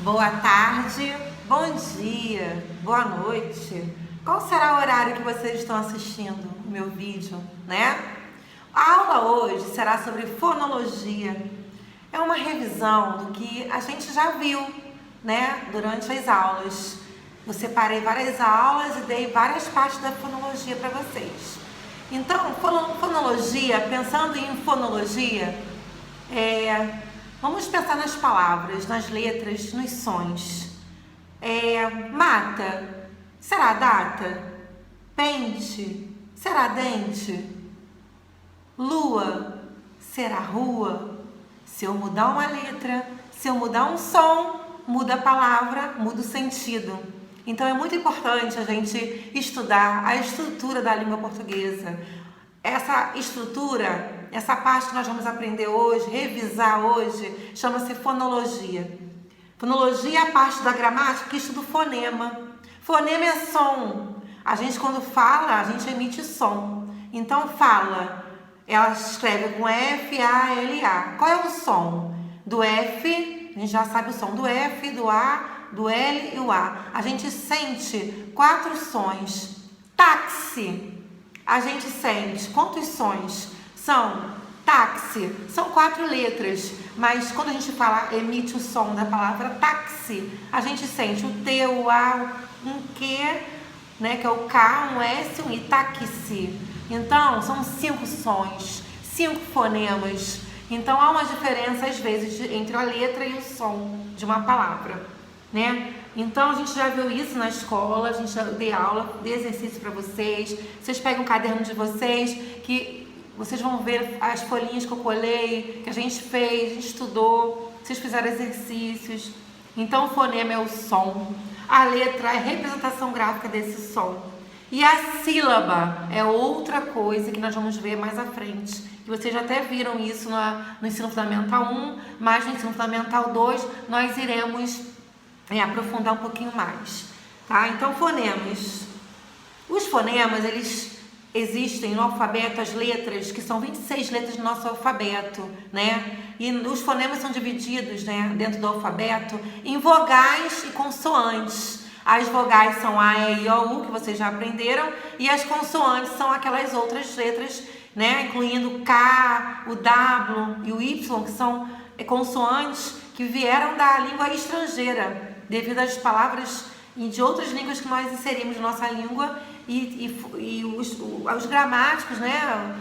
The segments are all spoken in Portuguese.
boa tarde, bom dia, boa noite. Qual será o horário que vocês estão assistindo o meu vídeo, né? A aula hoje será sobre fonologia. É uma revisão do que a gente já viu, né, durante as aulas. Eu separei várias aulas e dei várias partes da fonologia para vocês. Então, fonologia, pensando em fonologia, vamos pensar nas palavras, nas letras, nos sons. Mata, será data? Pente, será dente? Lua, será rua? Se eu mudar uma letra, se eu mudar um som, muda a palavra, muda o sentido. Então é muito importante a gente estudar a estrutura da língua portuguesa. Essa estrutura, essa parte que nós vamos aprender hoje, revisar hoje, chama-se fonologia. Fonologia é a parte da gramática que estuda o fonema. Fonema é som. A gente quando fala, a gente emite som. Então fala, ela escreve com F-A-L-A. Qual é o som? Do F, a gente já sabe o som do F, do A, do L e o A. A gente sente 4 sons. Táxi. A gente sente quantos sons são? Táxi. São 4 letras. Mas quando a gente fala, emite o som da palavra táxi, a gente sente o T, o A, um Q, né, que é o K, um S, um I, táxi. Então, são 5 sons, 5 fonemas. Então, há uma diferença, às vezes, entre a letra e o som de uma palavra, né? Então, a gente já viu isso na escola, a gente já deu aula, dei exercício para vocês. Vocês pegam o caderno de vocês, que vocês vão ver as folhinhas que eu colei, que a gente fez, a gente estudou, vocês fizeram exercícios. Então, o fonema é o som, a letra é a representação gráfica desse som. E a sílaba é outra coisa que nós vamos ver mais à frente. Que vocês já até viram isso no Ensino Fundamental 1, mas no Ensino Fundamental 2 nós iremos aprofundar um pouquinho mais. Tá? Então, fonemas. Os fonemas, eles existem no alfabeto, as letras, que são 26 letras do nosso alfabeto, né? E os fonemas são divididos, né, dentro do alfabeto em vogais e consoantes. As vogais são A, E, I, O, U, que vocês já aprenderam, e as consoantes são aquelas outras letras, né, incluindo o K, o W e o Y, que são consoantes que vieram da língua estrangeira, devido às palavras de outras línguas que nós inserimos na nossa língua e os gramáticos, né,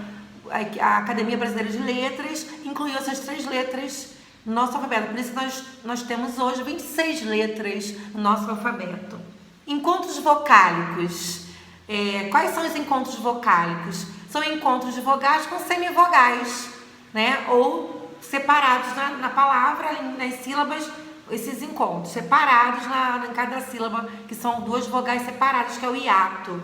a Academia Brasileira de Letras incluiu essas 3 letras no nosso alfabeto. Por isso que nós temos hoje 26 letras no nosso alfabeto. Encontros vocálicos. Quais são os encontros vocálicos? São encontros de vogais com semivogais, né? Ou separados na palavra, nas sílabas, esses encontros, separados em cada sílaba, que são 2 vogais separadas, que é o hiato.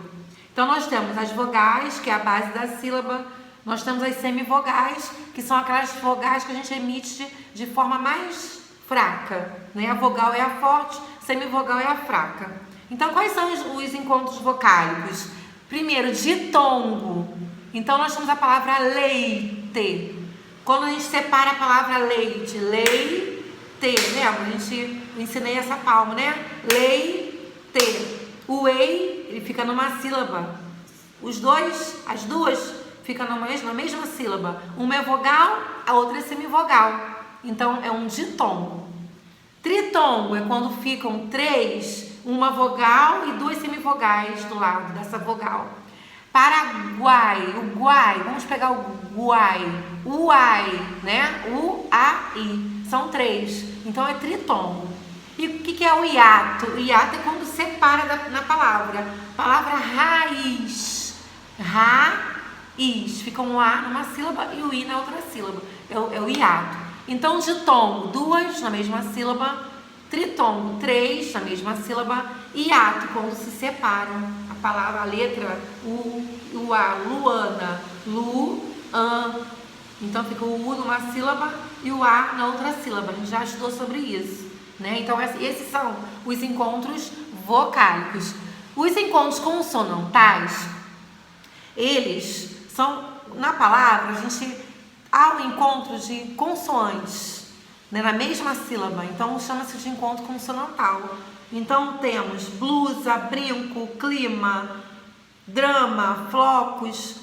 Então, nós temos as vogais, que é a base da sílaba. Nós temos as semivogais, que são aquelas vogais que a gente emite de forma mais fraca, né? A vogal é a forte, a semivogal é a fraca. Então, quais são os encontros vocálicos? Primeiro, ditongo. Então, nós temos a palavra leite. Quando a gente separa a palavra leite, leite, lembra? Eu ensinei essa palma, né? Leite. O ei, ele fica numa sílaba. As duas ficam na mesma sílaba. Uma é vogal, a outra é semivogal. Então, é um ditongo. Tritongo é quando ficam 3, uma vogal e 2 semivogais do lado dessa vogal. Paraguai, o guai, vamos pegar o guai, uai, né? U-A-I, são 3. Então, é tritongo. E o que é o hiato? O hiato é quando separa na palavra. Palavra raiz. Raiz. Fica um A numa sílaba e o I na outra sílaba. É o hiato. Então, ditongo, 2 na mesma sílaba. Tritongo, 3 na mesma sílaba. Hiato, quando se separam a palavra, a letra o A. Luana. Lu-an. Então, fica o U numa sílaba e o A na outra sílaba. A gente já estudou sobre isso, né? Então, esses são os encontros vocálicos. Os encontros consonantais, eles são, na palavra, há um encontro de consoantes. né, na mesma sílaba, então chama-se de encontro consonantal. Então temos blusa, brinco, clima, drama, flocos,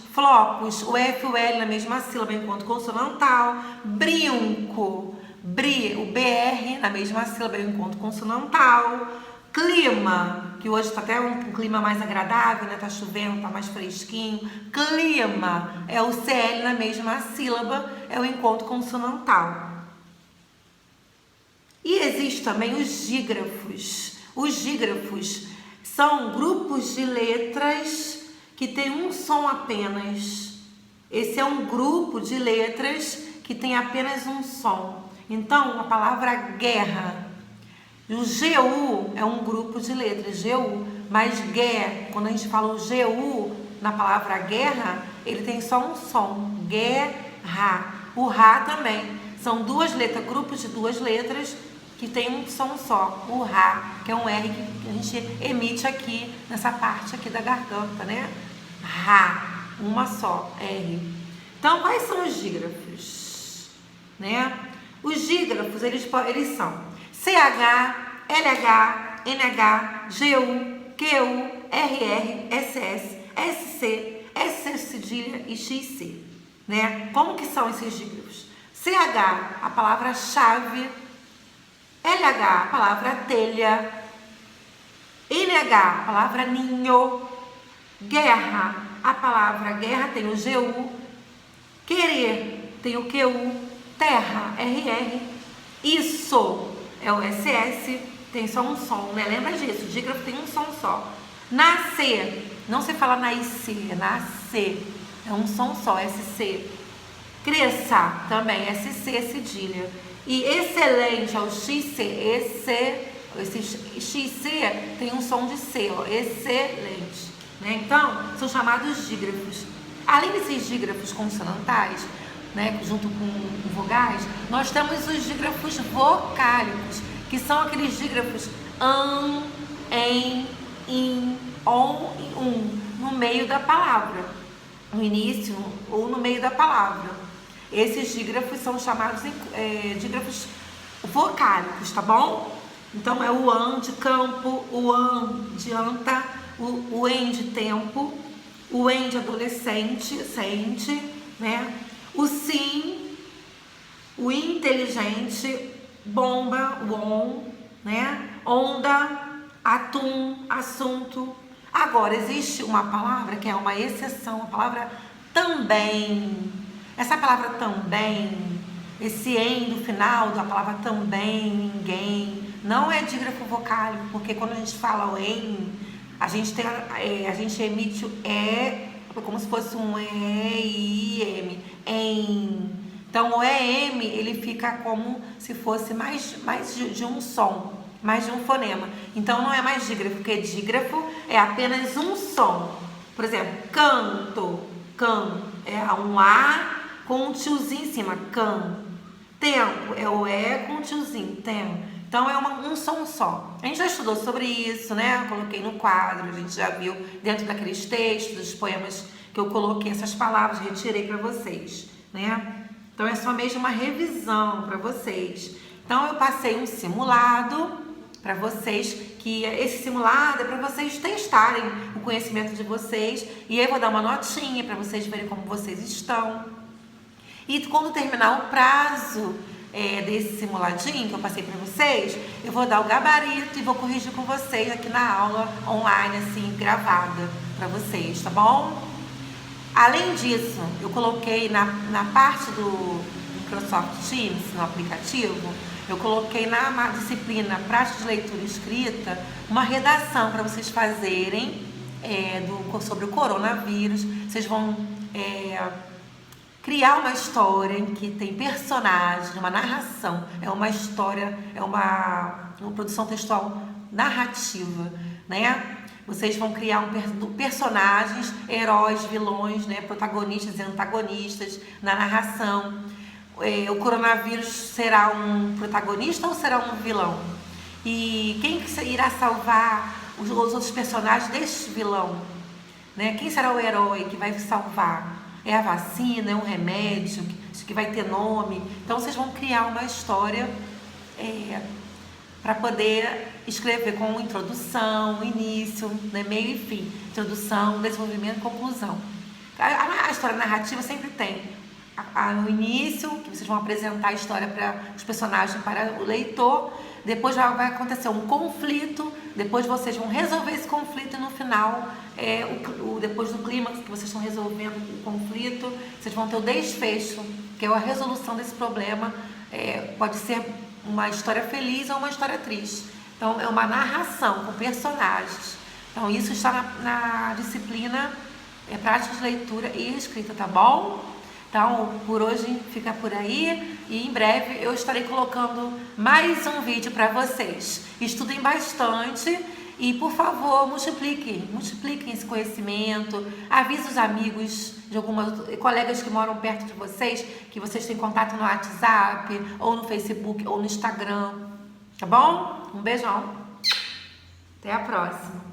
o F e o L na mesma sílaba, encontro consonantal, brinco, o BR na mesma sílaba, encontro consonantal, clima, que hoje está até um clima mais agradável, né? Tá chovendo, tá mais fresquinho. Clima é o CL na mesma sílaba, é o encontro consonantal. E existe também os dígrafos. Os dígrafos são grupos de letras que tem um som apenas. Esse é um grupo de letras que tem apenas um som. Então, a palavra guerra, o GU é um grupo de letras, GU, mas guerra, quando a gente fala o GU na palavra guerra, ele tem só um som, guerra. O Rá também, são duas letras, grupos de duas letras que tem um som só, o Rá, que é um R que a gente emite aqui, nessa parte aqui da garganta, né? Rá, uma só, R. Então, quais são os dígrafos? Né? Os dígrafos, eles são CH, LH, NH, GU, QU, RR, SS, SC, SC cedilha e XC. Né? Como que são esses dígrafos? CH, a palavra chave, LH, a palavra telha, NH, a palavra ninho, guerra, a palavra guerra tem o GU, querer tem o QU, terra, RR, isso é o SS, tem só um som, né? Lembra disso, o dígrafo tem um som só. Nascer, não se fala nascer, é nascer, é um som só, SC. Cresça, também, SC, cedilha. E excelente é o XC, esse XC tem um som de C, ó, excelente. Né? Então, são chamados dígrafos. Além desses dígrafos consonantais, né, junto com vogais, nós temos os dígrafos vocálicos, que são aqueles dígrafos em, in, on e no meio da palavra, no início ou no meio da palavra. Esses dígrafos são chamados dígrafos vocálicos, tá bom? Então é o an de campo, o an de anta, o en de tempo, o en de adolescente, sente, né? O sim, o inteligente, bomba, o on, né? Onda, atum, assunto. Agora, existe uma palavra que é uma exceção, a palavra também. Essa palavra também, esse em do final da palavra também, ninguém, não é dígrafo vocálico, porque quando a gente fala o em, a gente emite o é, como se fosse um E-I-M, em. Então o EM, ele fica como se fosse mais de um som, mais de um fonema. Então não é mais dígrafo, porque dígrafo é apenas um som. Por exemplo, canto, can, é um A com um tiozinho em cima, can. Tempo é o E com um tiozinho, tempo. Então é um som só. A gente já estudou sobre isso, né? Eu coloquei no quadro, a gente já viu dentro daqueles textos, dos poemas que eu coloquei essas palavras, retirei para vocês, né? Então é só mesmo uma revisão para vocês. Então eu passei um simulado para vocês, que esse simulado é para vocês testarem o conhecimento de vocês, e aí eu vou dar uma notinha para vocês verem como vocês estão. E quando terminar o prazo desse simuladinho que eu passei para vocês, eu vou dar o gabarito e vou corrigir com vocês aqui na aula online, assim, gravada para vocês, tá bom? Além disso, eu coloquei na parte do Microsoft Teams, no aplicativo, eu coloquei na disciplina Prática de Leitura e Escrita uma redação para vocês fazerem sobre o coronavírus. Vocês vão criar uma história em que tem personagens, uma narração, é uma história, é uma produção textual narrativa, né? Vocês vão criar personagens, heróis, vilões, né? Protagonistas e antagonistas na narração. O coronavírus será um protagonista ou será um vilão? E quem irá salvar os outros personagens deste vilão? Né? Quem será o herói que vai salvar? é a vacina, é um remédio, que vai ter nome. Então vocês vão criar uma história para poder escrever com introdução, início, né, meio e fim. Introdução, desenvolvimento e conclusão. A história narrativa sempre tem no início, que vocês vão apresentar a história para os personagens, para o leitor. Depois vai acontecer um conflito, depois vocês vão resolver esse conflito e no final, depois do clímax que vocês estão resolvendo o conflito, vocês vão ter o desfecho, que é a resolução desse problema. Pode ser uma história feliz ou uma história triste. Então, é uma narração com personagens. Então, isso está na disciplina prática de leitura e escrita, tá bom? Então, por hoje fica por aí e em breve eu estarei colocando mais um vídeo para vocês. Estudem bastante e, por favor, multipliquem esse conhecimento. Avise os amigos de colegas que moram perto de vocês, que vocês têm contato no WhatsApp, ou no Facebook, ou no Instagram. Tá bom? Um beijão. Até a próxima.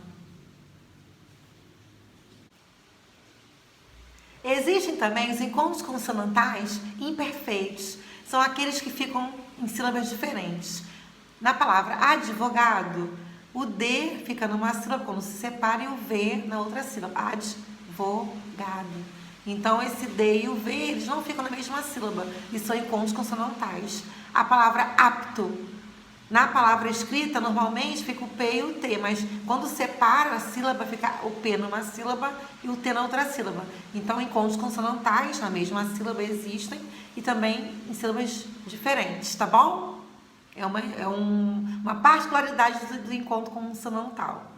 Existem também os encontros consonantais imperfeitos. São aqueles que ficam em sílabas diferentes. Na palavra advogado, o D fica numa sílaba quando se separa e o V na outra sílaba. Advogado. Então, esse D e o V, eles não ficam na mesma sílaba. E são encontros consonantais. A palavra apto. Na palavra escrita, normalmente fica o P e o T, mas quando separa a sílaba, fica o P numa sílaba e o T na outra sílaba. Então, encontros consonantais na mesma sílaba existem e também em sílabas diferentes, tá bom? É uma particularidade do encontro consonantal.